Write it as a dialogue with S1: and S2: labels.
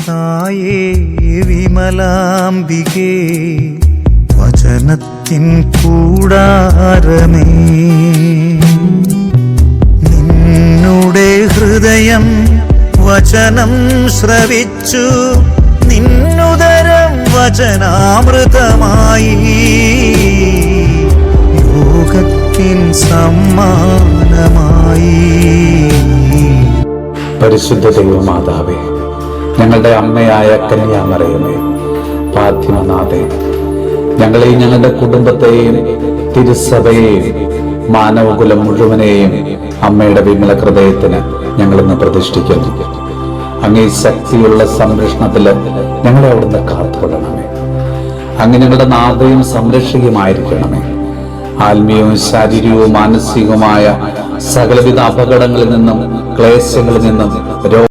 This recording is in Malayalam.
S1: തായേ വിമലാംബികേ വചനത്തിൻ കൂടാരമേ, നിന്നുടെ ഹൃദയം വചനം ശ്രവിച്ചു, നിന്നുദരം വചനാമൃതമായി, ലോകത്തിൻ സമ്മാനമായി.
S2: പരിശുദ്ധ ദൈവമാതാവേ, ഞങ്ങളുടെ അമ്മയായ കന്യാമറിയമേ, പാർത്ഥിവനാഥേ, ഞങ്ങളെയും ഞങ്ങളുടെ കുടുംബത്തെയും തിരുസഭയെയും മാനവകുലം മുഴുവനെയും അമ്മയുടെ വിമല ഹൃദയത്തിന് ഞങ്ങളിന്ന് പ്രതിഷ്ഠിക്കുന്നു. അങ്ങേ ശക്തിയുള്ള സംരക്ഷണത്തില് ഞങ്ങളെ അവിടുന്ന് കാത്തുകൊള്ളണമേ. അങ്ങ് ഞങ്ങളുടെ നാഥയും സംരക്ഷകയുമായിരിക്കണമേ. ആത്മീയവും ശാരീരികവും മാനസികവുമായ സകലവിധ അപകടങ്ങളിൽ നിന്നും ക്ലേശങ്ങളിൽ നിന്നും